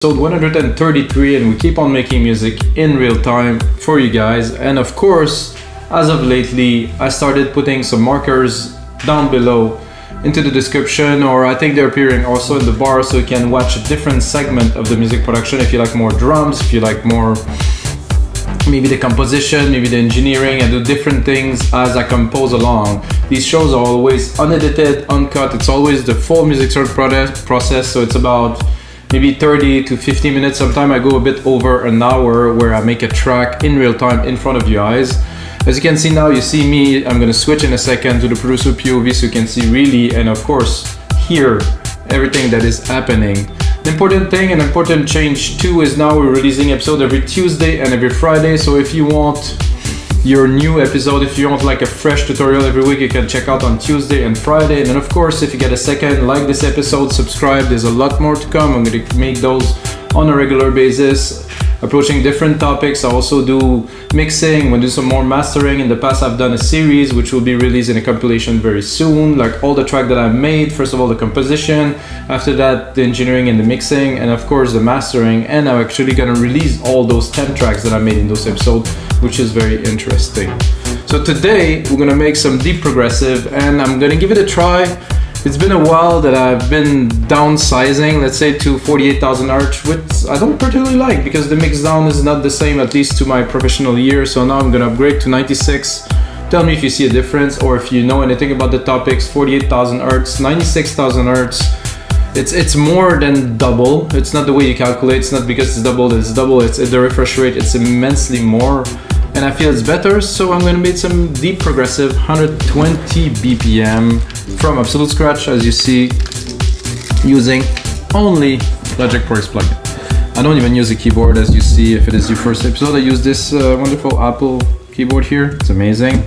Episode 133, and we keep on making music in real time for you guys. And of course, as of lately, I started putting some markers down below into the description, or I think they're appearing also in the bar, so you can watch a different segment of the music production if you like more drums, if you like more maybe the composition, maybe the engineering. I do different things as I compose along. These shows are always unedited, uncut. It's always the full music search process, so it's about maybe 30 to 50 minutes. Sometimes I go a bit over an hour where I make a track in real time in front of you guys. As you can see now, you see me. I'm gonna switch in a second to the producer POV so you can see really, and of course, hear everything that is happening. The important thing, an important change too, is now we're releasing episode every Tuesday and every Friday. So if you want your new episode, if you want like a fresh tutorial every week, you can check out on Tuesday and Friday. And then of course, if you get a second, like this episode, subscribe. There's a lot more to come. I'm going to make those on a regular basis, approaching different topics. I also do mixing, I'm going to do some more mastering. In the past, I've done a series which will be released in a compilation very soon, like all the track that I've made. First of all, the composition, after that, the engineering and the mixing, and of course the mastering. And I'm actually going to release all those 10 tracks that I made in those episodes, which is very interesting. So today we're gonna make some deep progressive, and I'm gonna give it a try. It's been a while that I've been downsizing, let's say to 48,000 Hz, which I don't particularly like because the mix down is not the same, at least to my professional year. So now I'm gonna upgrade to 96. Tell me if you see a difference or if you know anything about the topics. 48,000 Hz, 96,000 Hz. It's more than double. It's not the way you calculate. It's not because it's double. It's the refresh rate. It's immensely more, and I feel it's better. So I'm gonna make some deep progressive, 120 BPM from absolute scratch, as you see, using only Logic Pro X plugin. I don't even use a keyboard, as you see. If it is your first episode, I use this wonderful Apple keyboard here. It's amazing.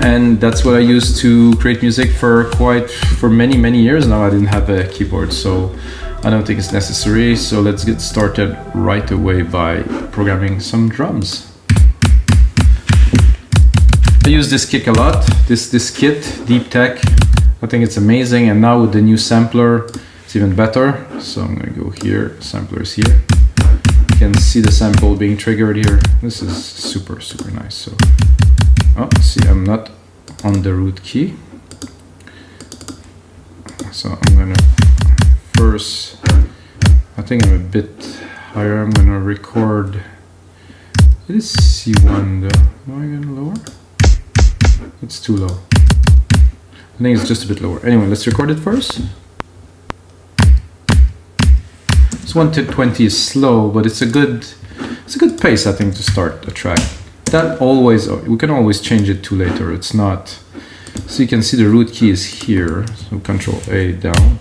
And that's what I used to create music for many years now. I didn't have a keyboard, so I don't think it's necessary. So let's get started right away by programming some drums. I use this kick a lot, this kit, Deep Tech. I think it's amazing, and now with the new sampler, it's even better. So I'm gonna go here, sampler is here. You can see the sample being triggered here. This is super nice. So, oh, see, I'm not on the root key. So I'm gonna first, I think I'm a bit higher. I'm gonna record, it is C1 though. Am I gonna lower? It's too low. I think it's just a bit lower. Anyway, let's record it first. This 120 is slow, but it's a good pace, I think, to start a track. That always, we can always change it to later. It's not. So you can see the root key is here. So Control A down.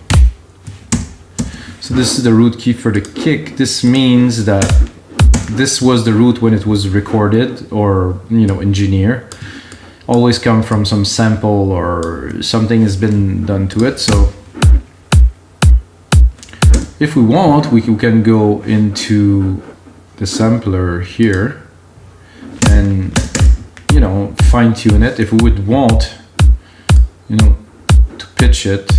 So this is the root key for the kick. This means that this was the root when it was recorded or, engineer. Always come from some sample or something has been done to it. So if we want, we can go into the sampler here and fine tune it. If we would want to pitch it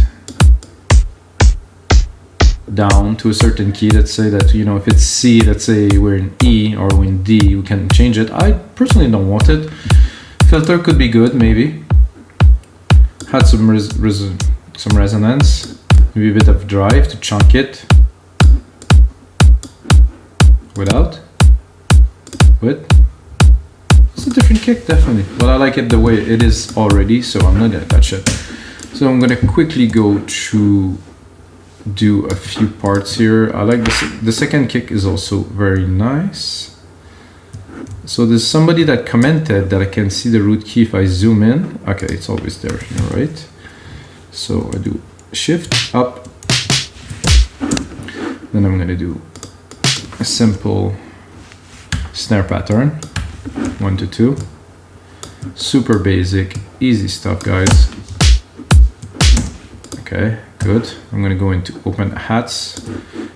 down to a certain key, let's say that if it's C, let's say we're in E or we're in D, we can change it. I personally don't want it. Filter could be good, maybe. Had some resonance, maybe a bit of drive to chunk it. Without? With? It's a different kick, definitely. But I like it the way it is already, so I'm not gonna touch it. So I'm gonna quickly go to do a few parts here. I like this. The second kick is also very nice. So there's somebody that commented that I can see the root key if I zoom in. Okay, it's always there, right? So I do shift up. Then I'm gonna do a simple snare pattern, 1 to 2. Super basic, easy stuff, guys. Okay, good. I'm gonna go into open hats,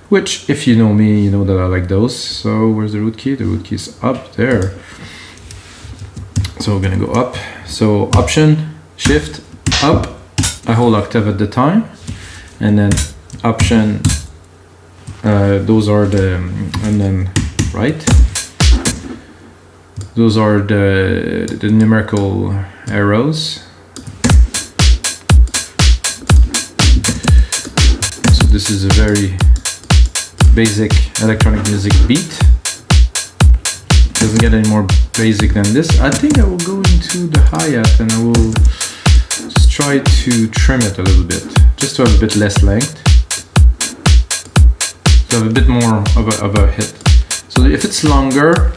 which if you know me, you know that I like those. So where's the root key? The root key is up there. So we're gonna go up. So Option, Shift, up. I hold octave at the time, and then Option, Those are the, and then right. Those are the numerical arrows. So this is a very basic electronic music beat. Doesn't get any more basic than this. I think I will go into the hi-hat and I will just try to trim it a little bit, just to have a bit less length, to have a bit more of a hit. So if it's longer,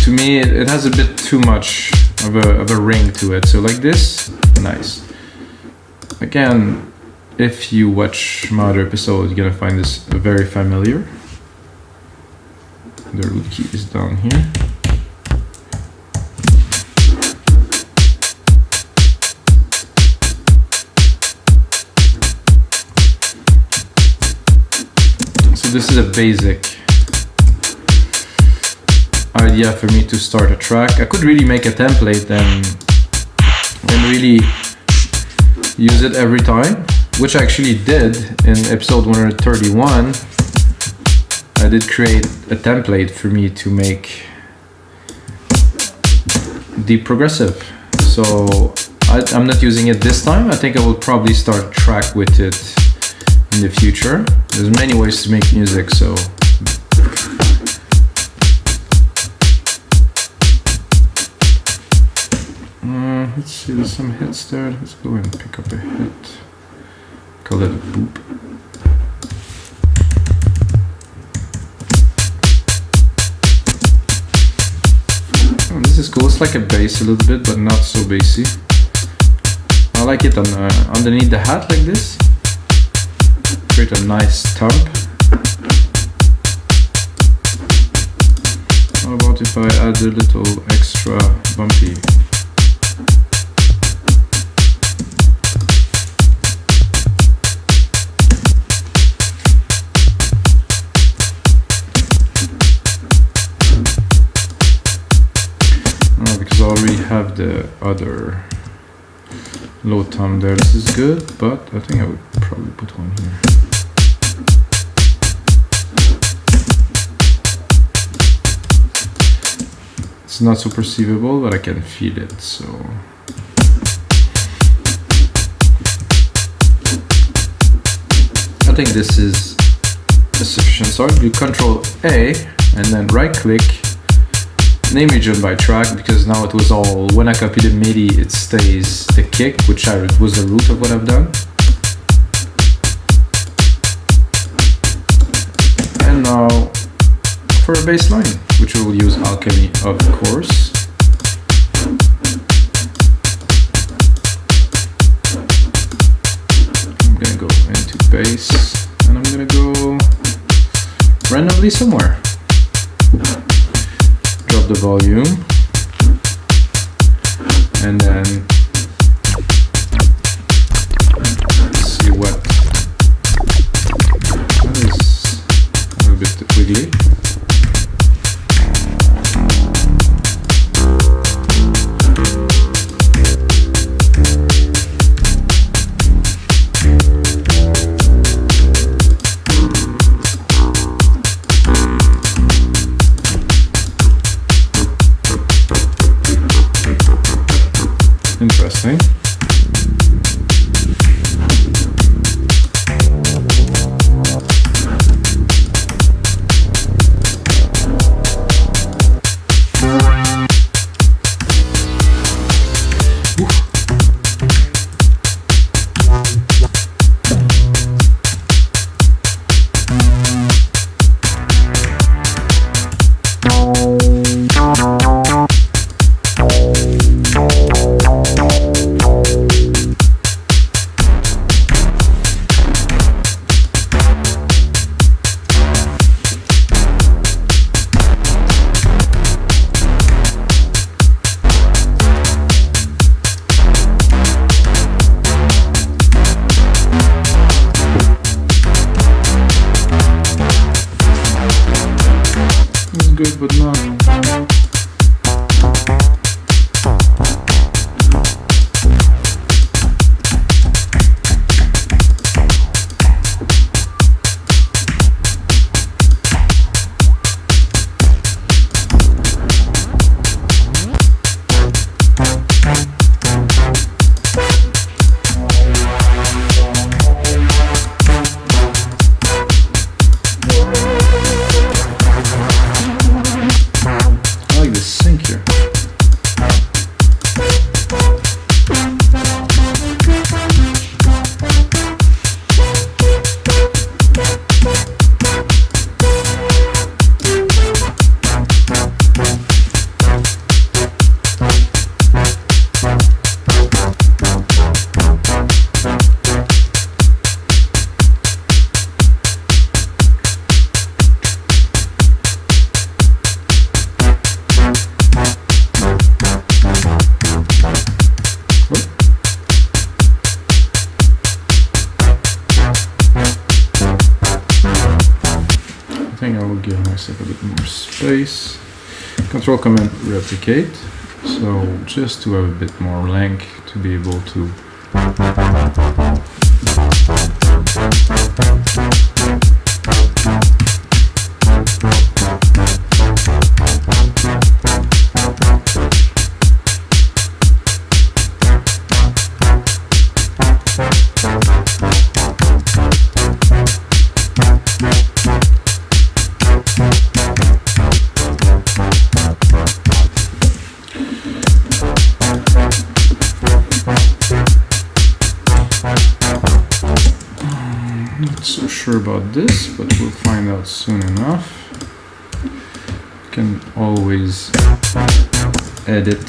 to me it has a bit too much of a ring to it. So like this, nice. Again, if you watch my other episode, you're gonna find this very familiar. The root key is down here. So this is a basic idea for me to start a track. I could really make a template and really use it every time, which I actually did in episode 131. I did create a template for me to make deep progressive. So I'm not using it this time. I think I will probably start a track with it in the future. There's many ways to make music, so let's see, there's some hits there. Let's go and pick up a hit. Call that a boop. Oh, this is cool. It's like a bass a little bit, but not so bassy. I like it on underneath the hat like this. Create a nice thump. How about if I add a little extra bumpy? Because I already have the other low tom there. This is good, but I think I would probably put one here. It's not so perceivable, but I can feel it, so. I think this is a sufficient start. You Control A and then right click, name region by track, because now it was all, when I copy the MIDI, it stays the kick, which was the root of what I've done. And now for a bass line, which we will use Alchemy, of course. I'm gonna go into bass, and I'm gonna go randomly somewhere. Drop the volume, and then see what is a little bit wiggly. Interesting. Good, but not. think I will give myself a bit more space. Control Command replicate. So just to have a bit more length to be able to sure about this, but we'll find out soon enough. You can always edit.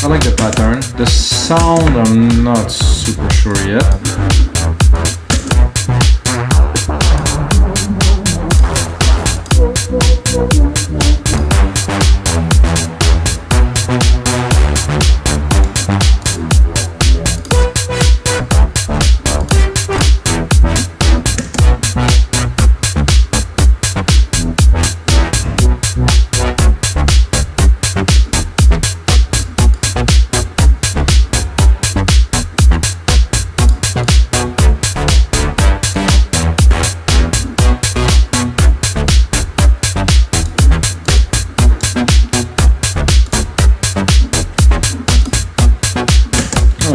I like the pattern. The sound, I'm not super sure yet.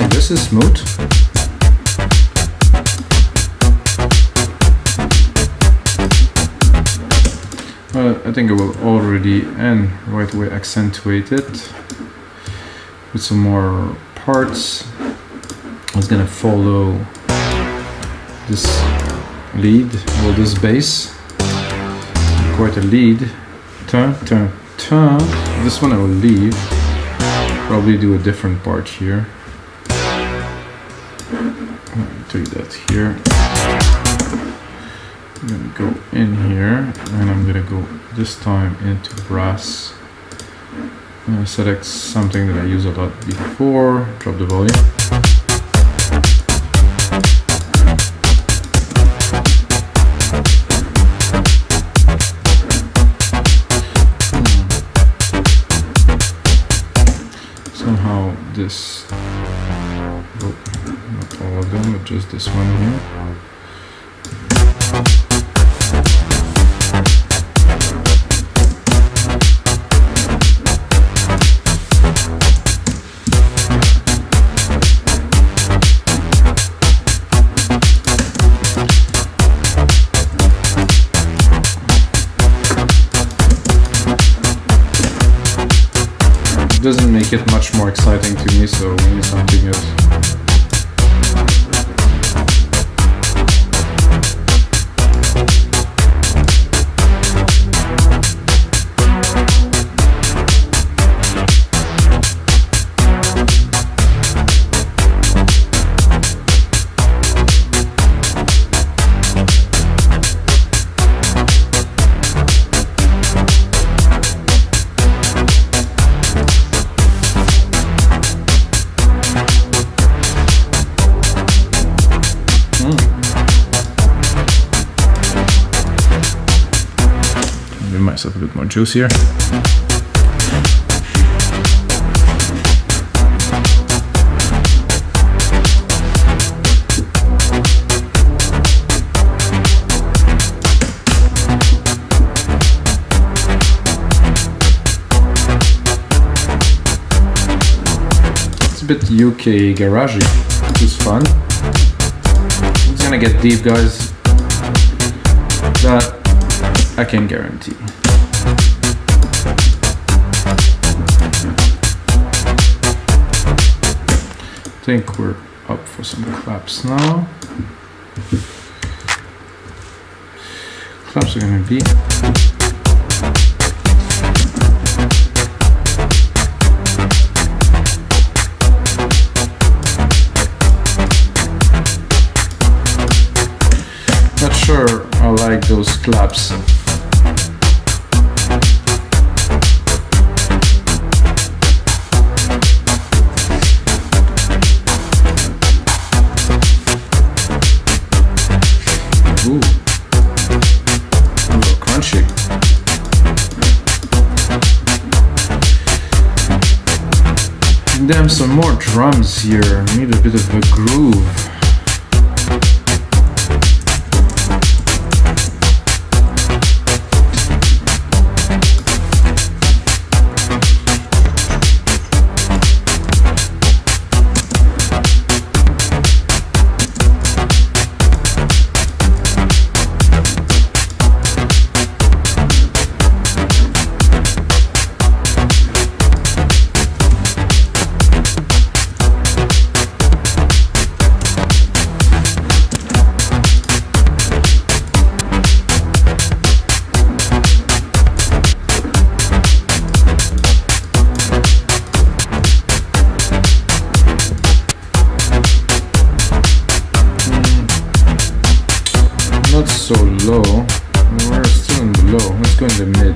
This is smooth. I think I will already and right away accentuate it with some more parts. I was gonna follow this lead, well, this bass, quite a lead. Turn, turn, turn. This one I will leave. Probably do a different part here. Take that here. I'm gonna go in here, and I'm gonna go this time into brass. I'm gonna select something that I use a lot before. Drop the volume. Somehow this. Not all of them, but just this one here. It doesn't make it much more exciting to me, so we need something else. Give myself a bit more juice here. It's a bit UK garagey, which is fun. It's gonna get deep, guys. That I can guarantee. I think we're up for some claps now. Claps are gonna be. sure I like those claps. Ooh, a little crunchy. And then some more drums here. Need a bit of a groove. Not so low. We're still in the low. Let's go in the mid.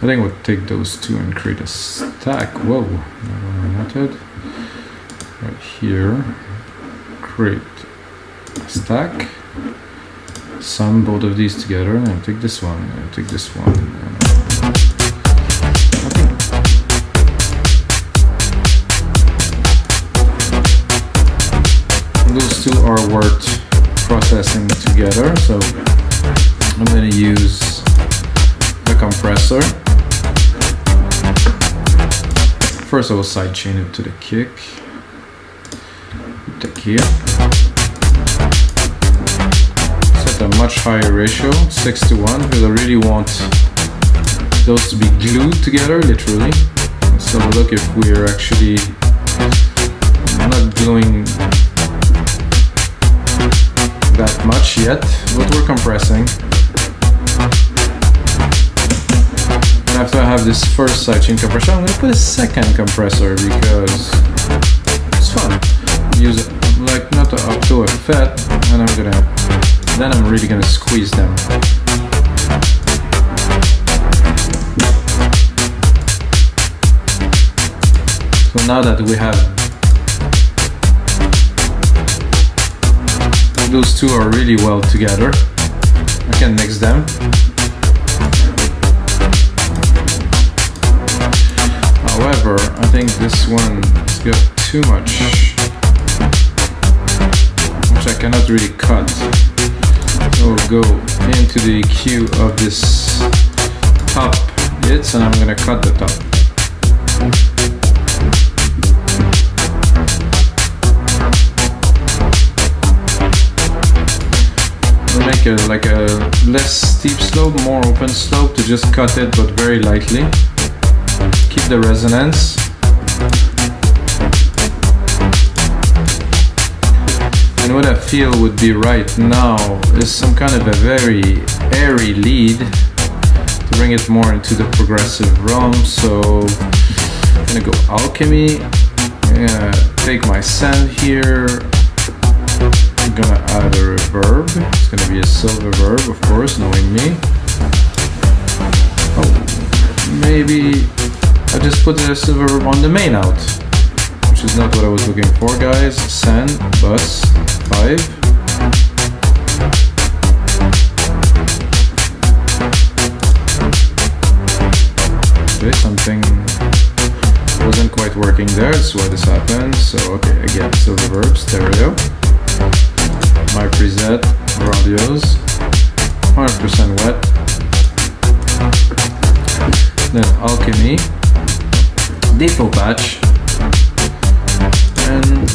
I think we'll take those two and create a stack. Whoa, not what I wanted. Right here, create a stack. Sum both of these together, and take this one, and take this one. Those two are worth processing together, so I'm going to use the compressor. First I will sidechain it to the kick. Take here. Set a much higher ratio, 6:1, because I really want those to be glued together, literally. Let's have a look if we're actually not gluing that much yet, but we're compressing. After I have this first sidechain compressor, I'm going to put a second compressor because it's fun. Use it like not up to a FET, and then I'm really gonna squeeze them. So now that we have those two are really well together, I can mix them. However, I think this one has got too much, which I cannot really cut. So we'll go into the EQ of this top hits, and I'm gonna cut the top. We'll make it like a less steep slope, more open slope to just cut it, but very lightly. Keep the resonance. And what I feel would be right now is some kind of a very airy lead to bring it more into the progressive realm. So I'm gonna go alchemy. I'm gonna take my send here. I'm gonna add a reverb. It's gonna be a silver verb, of course, knowing me. Oh, maybe I just put a silver verb on the main out, which is not what I was looking for, guys. Send, bus, 5. Okay, something wasn't quite working there, that's why this happened. So okay, again, so reverb, stereo, my preset, radios, 100% wet, then alchemy, default patch, and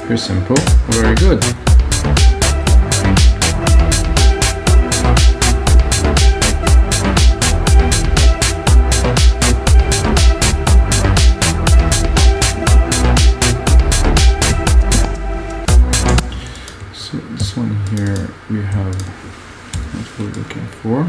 very simple, very good. So this one here we have what we're looking for.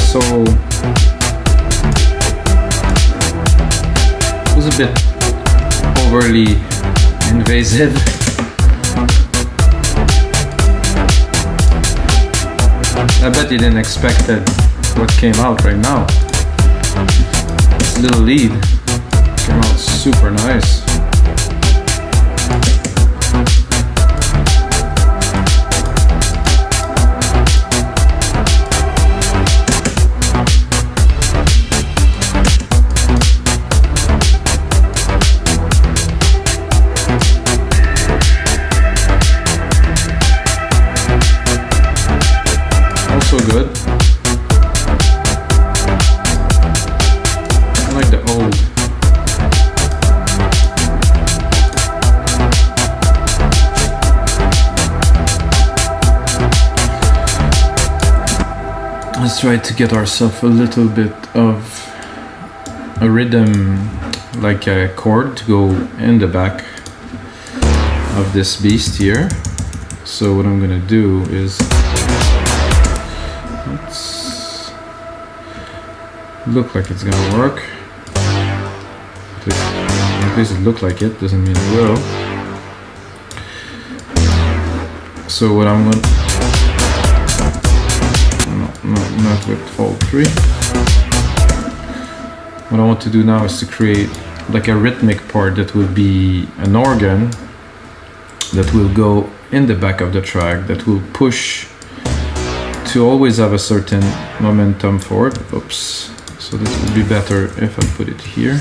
So it was a bit overly invasive. I bet you didn't expect that what came out right now. This little lead came out super nice. Also good. I like the old. Let's try to get ourselves a little bit of a rhythm, like a chord to go in the back of this beast here. So what I'm gonna do is, let's look like it's gonna work. At least it looked like it, doesn't mean it will. So what I'm going to, not with all three. What I want to do now is to create like a rhythmic part that will be an organ that will go in the back of the track, that will push to always have a certain momentum forward. Oops. So this would be better if I put it here.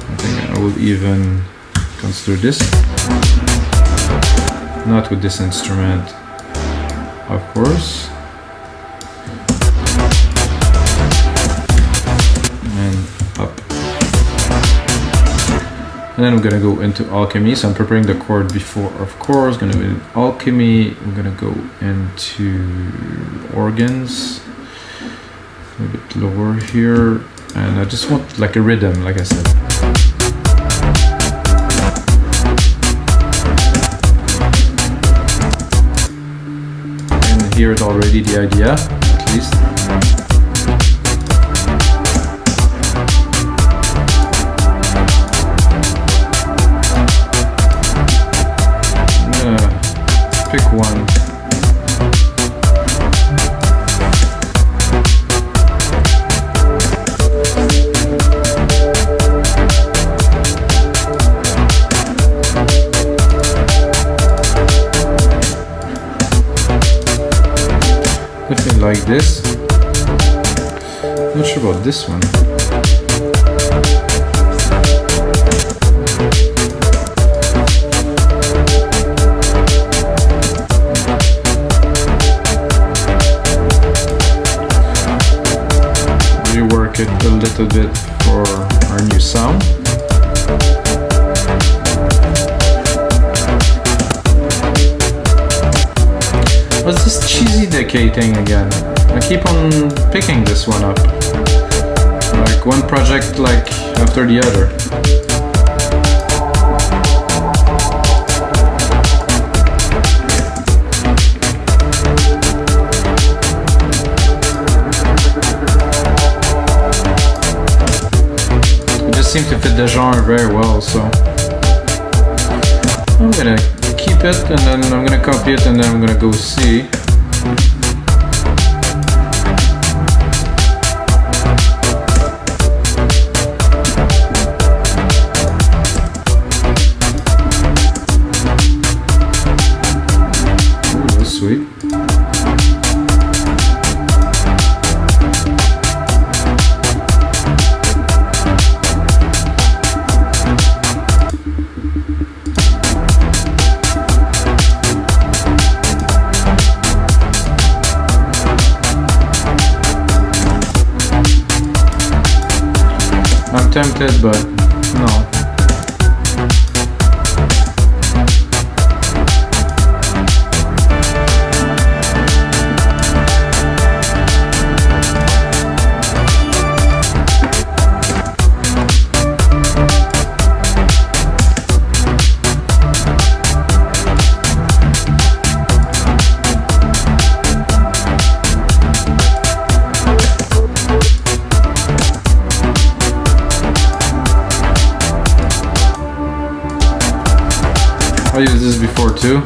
I think I will even consider this. Not with this instrument, of course. And up. And then we're gonna go into alchemy. So I'm preparing the chord before, of course. Gonna go in alchemy. We're gonna go into organs. A bit lower here. And I just want like a rhythm, like I said. And here's already the idea, at least. Pick one. Definitely like this. Not sure about this one. Rework it a little bit for our new sound. What's this cheesy decay thing again? I keep on picking this one up. Like one project like after the other. It just seems to fit the genre very well, so I'm gonna keep it and then I'm gonna copy it and then I'm gonna go see. Ooh, that's sweet. I'm tempted, but no. I used this before too.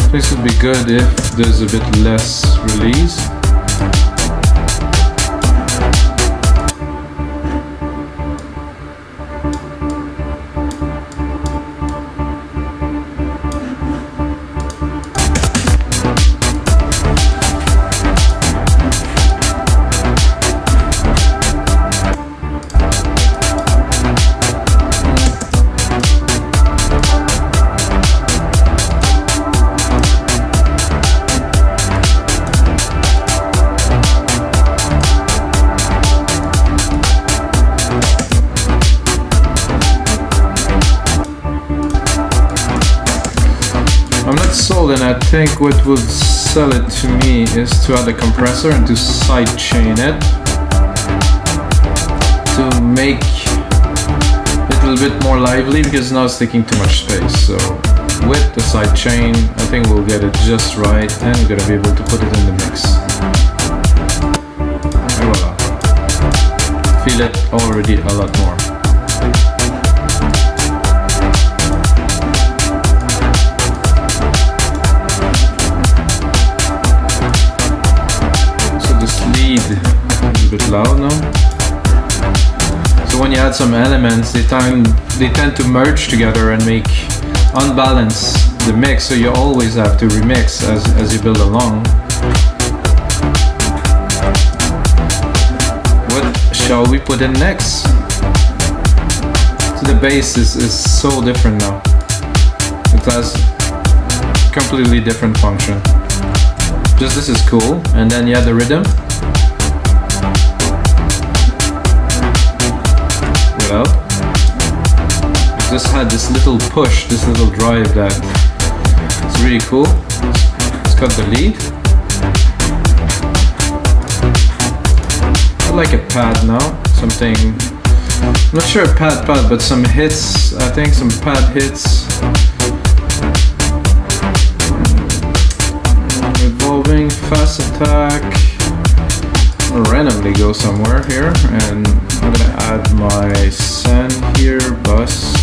This would be good if there's a bit less release. And I think what would sell it to me is to add a compressor and to sidechain it to make a little bit more lively because now it's taking too much space. So with the sidechain, I think we'll get it just right and we're gonna be able to put it in the mix. And voila. Feel it already a lot more. So this lead is a bit loud now. So when you add some elements, they tend to merge together and unbalance the mix, so you always have to remix as you build along. What shall we put in next? So the bass is so different now. It has completely different function. Just this is cool, and then you have the rhythm. Well, just had this little push, this little drive that it's really cool. It's got the lead. I like a pad now, something, I'm not sure a pad, but some hits, I think some pad hits. Revolving, fast attack. I'm gonna randomly go somewhere here and I'm gonna add my send here, bus.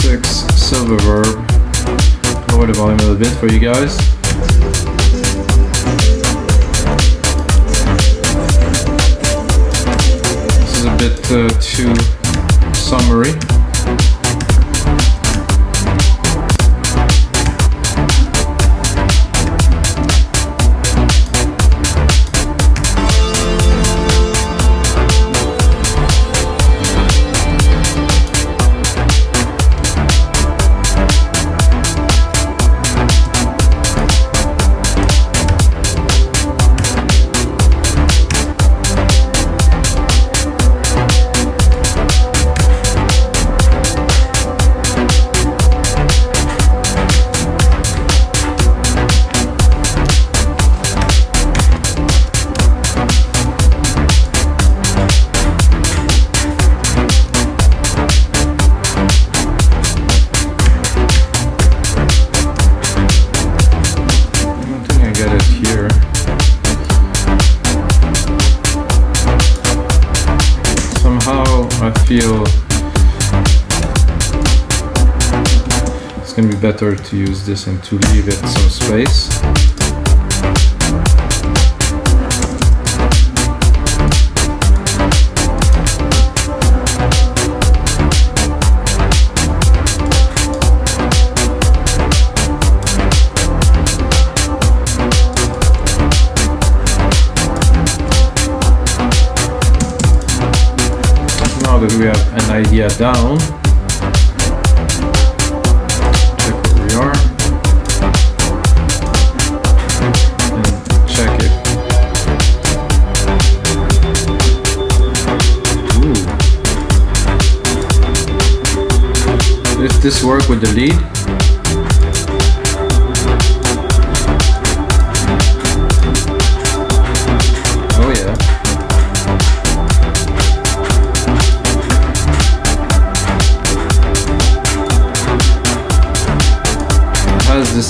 6 silver verb. Lower the volume a little bit for you guys. This is a bit too summery. I feel it's gonna be better to use this and to leave it some space. Now that we have an idea down, check where we are and check it. Ooh. Does this work with the lead? Oh yeah.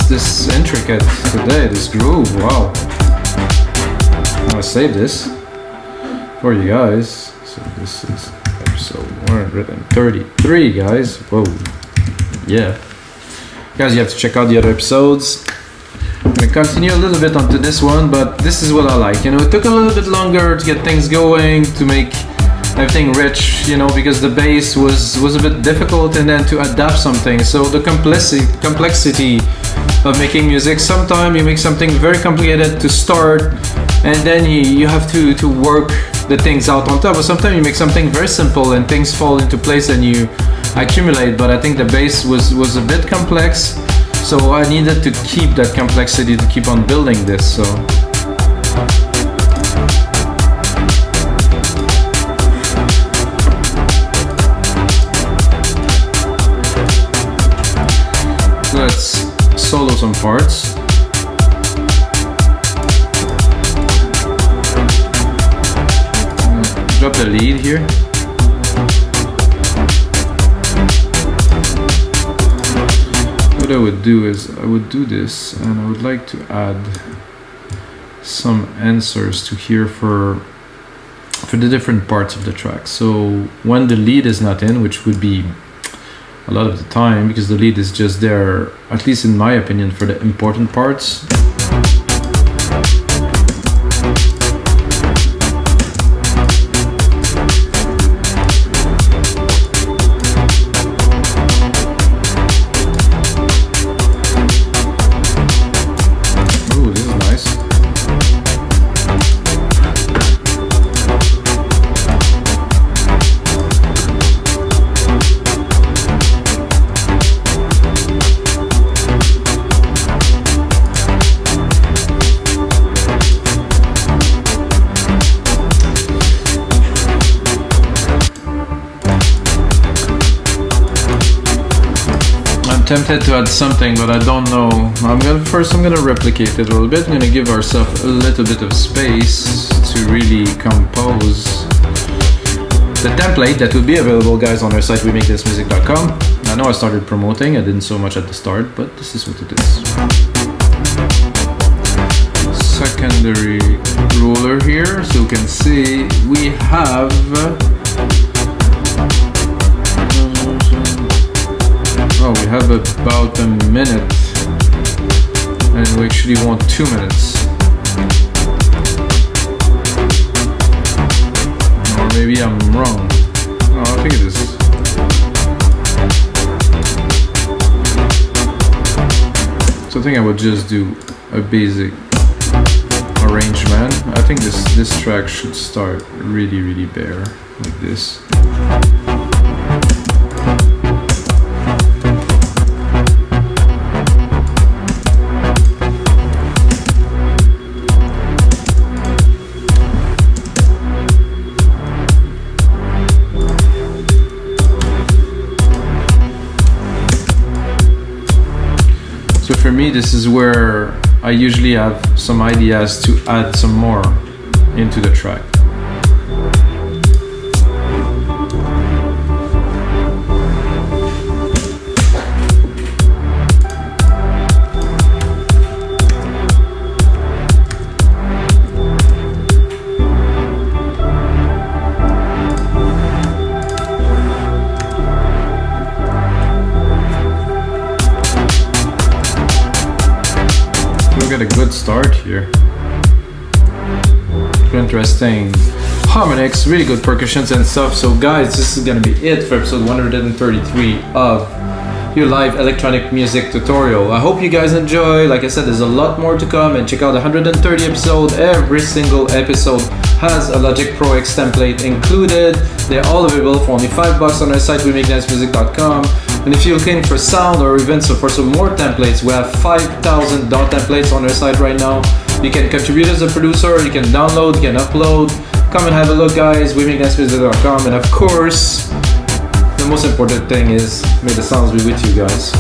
This intricate today, this groove, wow. I'm gonna save this for you guys. So this is episode 133, guys. Whoa, yeah. Guys, you have to check out the other episodes. I'm gonna continue a little bit onto this one, but this is what I like. You know, it took a little bit longer to get things going, to make everything rich, you know, because the bass was a bit difficult, and then to adapt something. So the complexity of making music, sometimes you make something very complicated to start, and then you have to work the things out on top. But sometimes you make something very simple and things fall into place and you accumulate. But I think the bass was a bit complex, so I needed to keep that complexity to keep on building this. So let's solo some parts. Drop the lead here. what I would do is I would do this, and I would like to add some answers to here for the different parts of the track. So when the lead is not in, which would be a lot of the time, because the lead is just there, at least in my opinion, for the important parts. Tempted to add something, but I don't know. I'm gonna replicate it a little bit. I'm gonna give ourselves a little bit of space to really compose the template that will be available, guys, on our site wemakethismusic.com. I know I started promoting, I didn't so much at the start, but this is what it is. Secondary roller here, so you can see we have we have about a minute, and we actually want 2 minutes. Or maybe I'm wrong. No, I think it is. So I think I would just do a basic arrangement. I think this track should start really bare, like this. For me, this is where I usually have some ideas to add some more into the track. Get a good start here. Interesting harmonics, really good percussions and stuff. So guys, this is gonna be it for episode 133 of your live electronic music tutorial. I hope you guys enjoy. Like I said, there's a lot more to come, and check out the 130 episode. Every single episode has a Logic Pro X template included. They're all available for only $5 on our site wemakethismusic.com. And if you're looking for sound or even for some more templates, we have 5,000 DAW templates on our site right now. You can contribute as a producer, you can download, you can upload. Come and have a look, guys, wemakethismusic.com. And of course, the most important thing is, may the sounds be with you guys.